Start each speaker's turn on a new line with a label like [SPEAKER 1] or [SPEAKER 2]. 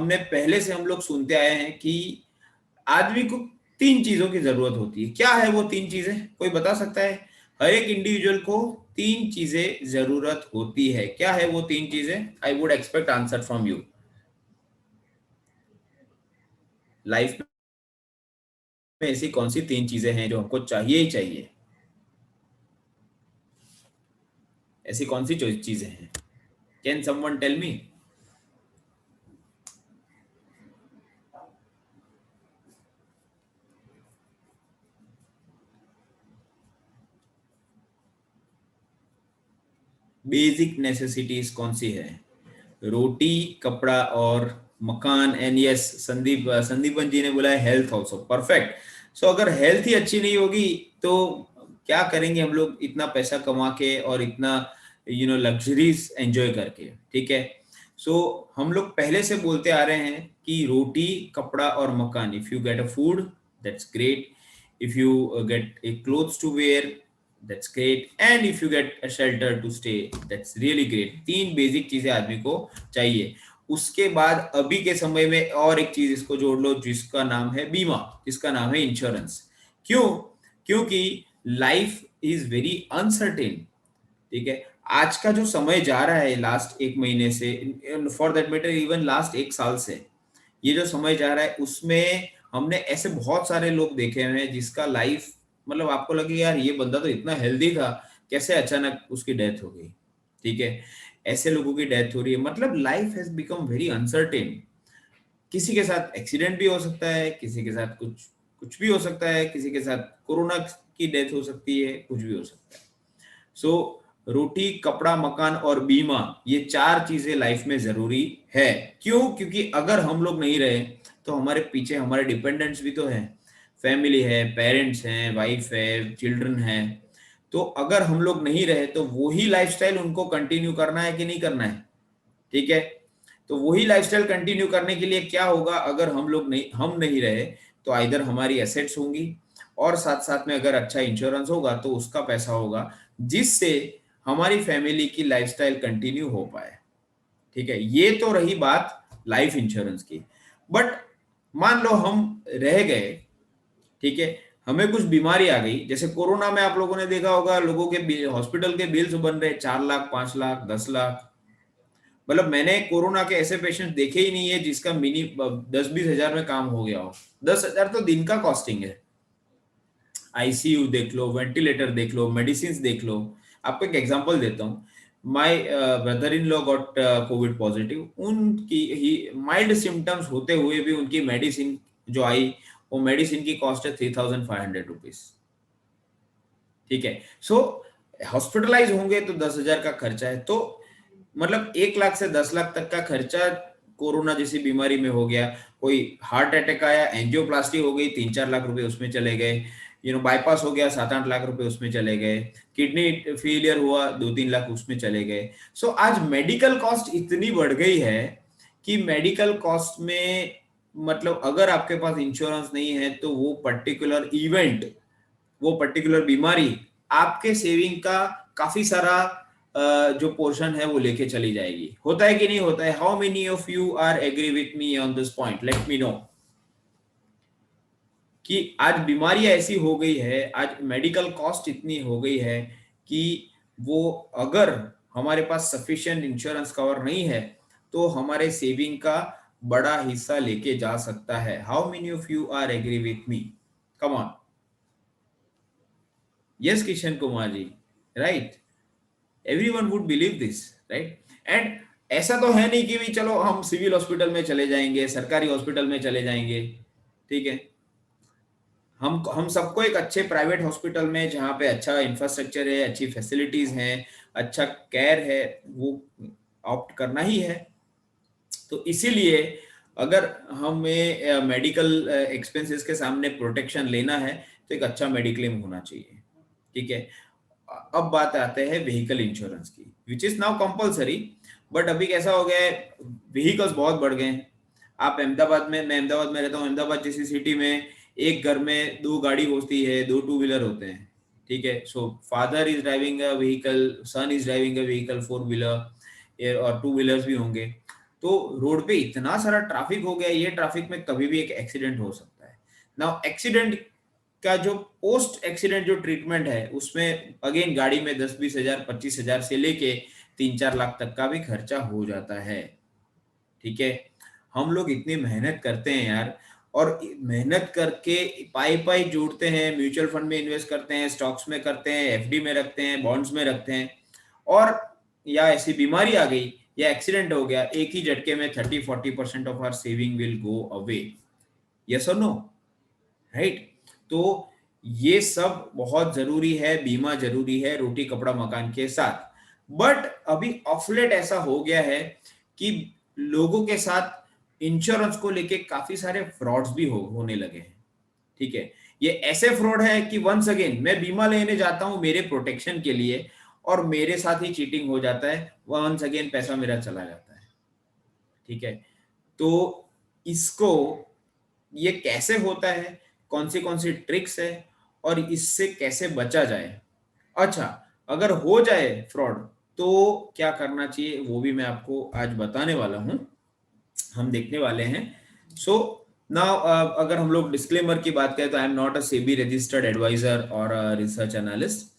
[SPEAKER 1] हमने पहले से हम लोग सुनते आए हैं कि आदमी को 3 चीजों की जरूरत होती है। क्या है वो 3 चीजें, कोई बता सकता है? हर एक इंडिविजुअल को 3 चीजें जरूरत होती है। क्या है वो 3 चीजें? I would expect answer from you. Life में ऐसी कौन सी 3 चीजें हैं जो हमको चाहिए ही चाहिए? ऐसी कौन सी चीजें हैं? Can someone tell me? Basic necessities कौन सी है? रोटी, कपड़ा और मकान। एंड यस, संदीपन जी ने बोला है हेल्थ ऑल्सो। परफेक्ट। सो अगर हेल्थ ही अच्छी नहीं होगी तो क्या करेंगे हम लोग इतना पैसा कमा के और इतना लग्जरीज एंजॉय करके? ठीक है। सो हम लोग पहले से बोलते आ रहे हैं कि रोटी, कपड़ा और मकान। If you get a food, that's great. If you get a clothes to wear, that's great, and if you get a shelter to stay, that's really great। 3 basic चीजें आदमी को चाहिए। उसके बाद अभी के समय में और एक चीज इसको जोड़ लो जिसका नाम है बीमा, जिसका नाम है इंश्योरेंस। क्यों? क्योंकि लाइफ इज वेरी अनसर्टेन। ठीक है। आज का जो समय जा रहा है लास्ट 1 महीने से, for that matter even last 1 साल से, ये जो समय जा रहा है उसमें हमने ऐसे बहुत सारे लोग देखे हुए हैं जिसका लाइफ, मतलब आपको लगे यार ये बंदा तो इतना हेल्दी था, कैसे अचानक उसकी डेथ हो गई। ठीक है। ऐसे लोगों की डेथ हो रही है, मतलब life has become very uncertain. किसी के साथ एक्सीडेंट भी हो सकता है, किसी के साथ कुछ कुछ भी हो सकता है, किसी के साथ कोरोना की डेथ हो सकती है, कुछ भी हो सकता है। सो रोटी, कपड़ा, मकान और बीमा, ये 4 चीजें लाइफ में जरूरी है। क्यों? क्योंकि अगर हम लोग नहीं रहे तो हमारे पीछे हमारे डिपेंडेंट्स भी तो हैं। फैमिली है, पेरेंट्स हैं, वाइफ है, चिल्ड्रन है। तो अगर हम लोग नहीं रहे तो वही लाइफस्टाइल उनको कंटिन्यू करना है कि नहीं करना है? ठीक है। तो वही लाइफस्टाइल कंटिन्यू करने के लिए क्या होगा? अगर हम नहीं रहे तो आइदर हमारी एसेट्स होंगी, और साथ साथ में अगर अच्छा इंश्योरेंस होगा तो उसका पैसा होगा जिससे हमारी फैमिली की लाइफस्टाइल कंटिन्यू हो पाए। ठीक है। ये तो रही बात लाइफ इंश्योरेंस की। बट मान लो हम रह गए, ठीक है, हमें कुछ बीमारी आ गई, जैसे कोरोना में आप लोगों ने देखा होगा लोगों के हॉस्पिटल के बिल्स बन रहे 4 लाख, 5 लाख, 10 लाख। मतलब मैंने कोरोना के ऐसे पेशेंट देखे ही नहीं है जिसका मिनी 10-20 हजार में काम हो गया हो। 10 हजार तो दिन का कॉस्टिंग है। आईसीयू देख लो, वेंटिलेटर देख लो, मेडिसिन देख लो। आपको एक एग्जांपल देता हूँ। My brother in law got Covid positive. उनकी ही माइल्ड सिम्टम्स होते हुए भी उनकी मेडिसिन जो आई, वो मेडिसिन की कॉस्ट है 3,500 रुपीज। ठीक है। सो हॉस्पिटलाइज होंगे तो 10 हजार का खर्चा है। तो मतलब 1 लाख से 10 लाख तक का खर्चा कोरोना जैसी बीमारी में हो गया। कोई हार्ट अटैक आया, एंजियोप्लास्टी हो गई, 3-4 लाख रुपए उसमें चले गए। बाईपास हो गया, 7-8 लाख रुपए उसमें चले गए। किडनी फेलियर हुआ, 2-3 लाख उसमें चले गए। सो आज मेडिकल कॉस्ट इतनी बढ़ गई है कि मेडिकल कॉस्ट में, मतलब अगर आपके पास इंश्योरेंस नहीं है तो वो पर्टिकुलर इवेंट, वो पर्टिकुलर बीमारी आपके सेविंग का काफी सारा जो पोर्शन है वो लेके चली जाएगी। होता है कि नहीं होता है? How many of you are agree with me on this point? Let me know कि आज बीमारियां ऐसी हो गई है, आज मेडिकल कॉस्ट इतनी हो गई है कि वो, अगर हमारे पास सफिशिएंट इंश्योरेंस कवर नहीं है तो हमारे सेविंग का बड़ा हिस्सा लेके जा सकता है। How many of you are agree with me? Come on. Yes Kishan Kumar ji, right. Everyone would believe this, right. And ऐसा तो है नहीं कि भी चलो हम सिविल हॉस्पिटल में चले जाएंगे, सरकारी हॉस्पिटल में चले जाएंगे। ठीक है। हम सबको एक अच्छे प्राइवेट हॉस्पिटल में, जहाँ पे अच्छा इंफ्रास्ट्रक्चर है, अच्छी फैसिलिटीज हैं, अच्छा केयर है, वो ऑप्ट करना ही है। तो इसीलिए अगर हमें मेडिकल एक्सपेंसेस के सामने प्रोटेक्शन लेना है तो एक अच्छा मेडिक्लेम होना चाहिए। ठीक है। अब बात आते हैं व्हीकल इंश्योरेंस की, which is now compulsory. But अभी कैसा हो गया है, व्हीकल्स बहुत बढ़ गए हैं। आप अहमदाबाद में, मैं अहमदाबाद में रहता हूँ, अहमदाबाद जैसी सिटी में एक घर में 2 गाड़ी होती है, 2 टू व्हीलर होते हैं। ठीक है। So father is driving a vehicle, son is driving a vehicle, 4 wheeler और 2 व्हीलर्स भी होंगे। तो रोड पे इतना सारा ट्रैफिक हो गया, ये ट्रैफिक में कभी भी एक एक्सीडेंट हो सकता है। नाउ एक्सीडेंट का जो पोस्ट एक्सीडेंट जो ट्रीटमेंट है उसमें अगेन गाड़ी में 10-20 हजार 25 हजार से लेके 3-4 लाख तक का भी खर्चा हो जाता है। ठीक है, हम लोग इतनी मेहनत करते हैं यार, और मेहनत करके पाई पाई जोड़ते हैं, म्यूचुअल फंड में इन्वेस्ट करते हैं, स्टॉक्स में करते हैं, एफडी में रखते हैं, बॉन्ड्स में रखते हैं, और या ऐसी बीमारी आ गई या एक्सीडेंट हो गया, एक ही झटके में 30-40% of our saving will go away. Yes और नो, राइट? तो ये सब बहुत जरूरी है, बीमा जरूरी है रोटी कपड़ा मकान के साथ। बट अभी ऑफलेट ऐसा हो गया है कि लोगों के साथ इंश्योरेंस को लेके काफी सारे फ्रॉड्स भी होने लगे हैं। ठीक है, ये ऐसे फ्रॉड है कि वंस अगेन मैं बीमा लेने जाता हूं मेरे प्रोटेक्शन के लिए, और मेरे साथ ही चीटिंग हो जाता है, वंस अगेन पैसा मेरा चला जाता है। ठीक है, तो इसको, ये कैसे होता है, कौन सी ट्रिक्स है, और इससे कैसे बचा जाए। अच्छा, अगर हो जाए फ्रॉड तो क्या करना चाहिए वो भी मैं आपको आज बताने वाला हूं, हम देखने वाले हैं। सो नाउ अगर हम लोग डिस्क्लेमर की बात करें तो I am not a SEBI registered advisor और रिसर्च एनालिस्ट।